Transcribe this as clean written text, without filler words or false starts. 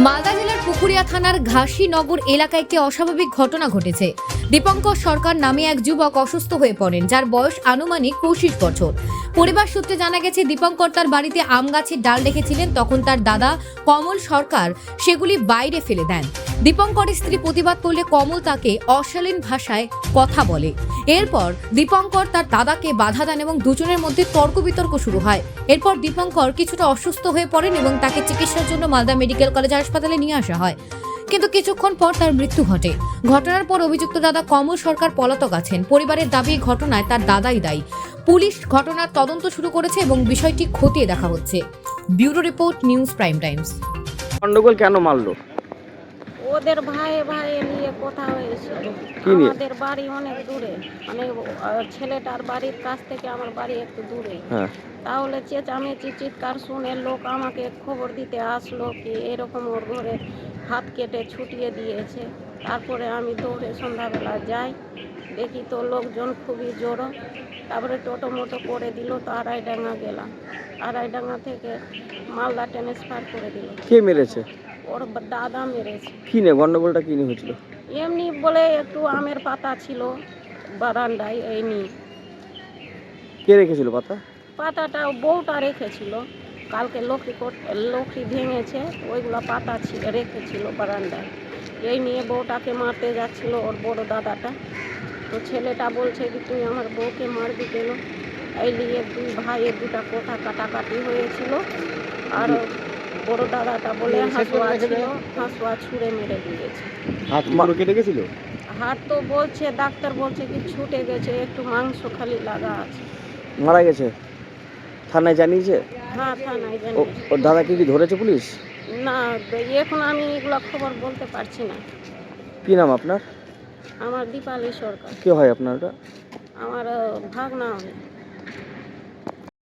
মালদা জেলার পুকুরিয়া থানার ঘাসিনগর এলাকায় একটি অস্বাভাবিক ঘটনা ঘটেছে। দীপঙ্কর সরকার নামে এক যুবক অসুস্থ হয়ে পড়েন, যার বয়স আনুমানিক 25 বছর। পরিবার সূত্রে জানা গেছে, দীপঙ্কর তার বাড়িতে আম গাছের ডাল রেখেছিলেন। তখন তার দাদা কমল সরকার সেগুলি বাইরে ফেলে দেন। দীপঙ্করের স্ত্রী প্রতিবাদ করলে কমল তাকে অশালীন ভাষায় কথা বলে। এরপর দীপঙ্কর তার দাদাকে বাধা দেন এবং দুজনের মধ্যে তর্ক বিতর্ক শুরু হয়। এরপর দীপঙ্কর কিছুটা অসুস্থ হয়ে পড়েন এবং তাকে চিকিৎসার জন্য মালদা মেডিকেল কলেজ হাসপাতালে নিয়ে আসা হয়, কিন্তু কিছুক্ষণ পর তার মৃত্যু ঘটে। ঘটনার পর অভিযুক্ত দাদা কমল সরকার পলাতক আছেন। পরিবারের দাবি, ঘটনায় তার দাদাই দায়ী। পুলিশ ঘটনার তদন্ত শুরু করেছে এবং বিষয়টি খতিয়ে দেখা হচ্ছে। Bureau report, news prime Times. গন্ডগোল কেন মারলো? ওদের ভাই নিয়ে কথা হয়েছিল। কি নিয়ে? আমাদের বাড়ি অনেক দূরে, মানে ছেলেটার বাড়ির কাছ থেকে আমার বাড়ি একটু দূরে। হ্যাঁ। তাহলে চেঁচামেচি চিৎকার শুনে লোক আমাকে খবর দিতে আসলো কি এরকম ওর ঘরে হাত কেটে ছুটিয়ে দিয়েছে। তারপরে আমি দৌড়ে সন্ধ্যাবেলা যাই, দেখি তো লোকজন খুবই জোরো। তারপরে টোটো মোটো করে দিল, তো আড়াইডাঙ্গা গেলাম। আড়াইডাঙ্গা থেকে মালদা ট্রান্সফার করে দিল। কে মেরেছে? ওর দাদা মেরেছে। কি নিয়ে গন্ডগোলটা কি নিয়ে হয়েছিল? এমনি বলে একটু আমের পাতা ছিল বারান্দায়, এই নিয়ে। কে রেখেছিল পাতা? পাতাটা বউটা রেখেছিল, কালকে লক্ষ্মী ভেঙেছে, ওইগুলো পাতা রেখেছিল বারান্দায়। এই নিয়ে বউটাকে মারতে যাচ্ছিল ওর বড় দাদাটা। তো ছেলেটা বলছে কি তুই আমার বউকে মারবি কেন? এই নিয়ে দুই ভাইয়ের দুটা কথা কাটাকাটি হয়েছিল। আর বড় দাদাটা বলে হাসুয়া ছিল, হাসুয়া ছুঁড়ে মেরে দিয়েছে। হাত পুরো কেটে গেছিল? হাত তো বলছে, ডাক্তার বলছে কি ছুটে গেছে, একটু মাংস খালি লাগা আছে। মারা গেছে? থানায় জানিয়েছে? হ্যাঁ, থানায় জানি। ওর দাদাকে কি ধরেছে পুলিশ? না, এখন আমি এগুলো খবর বলতে পারছি না। কি নাম আপনার? আমার দীপালি সরকার। কে হয় আপনার ওটা? আমার ভাগনা হবে।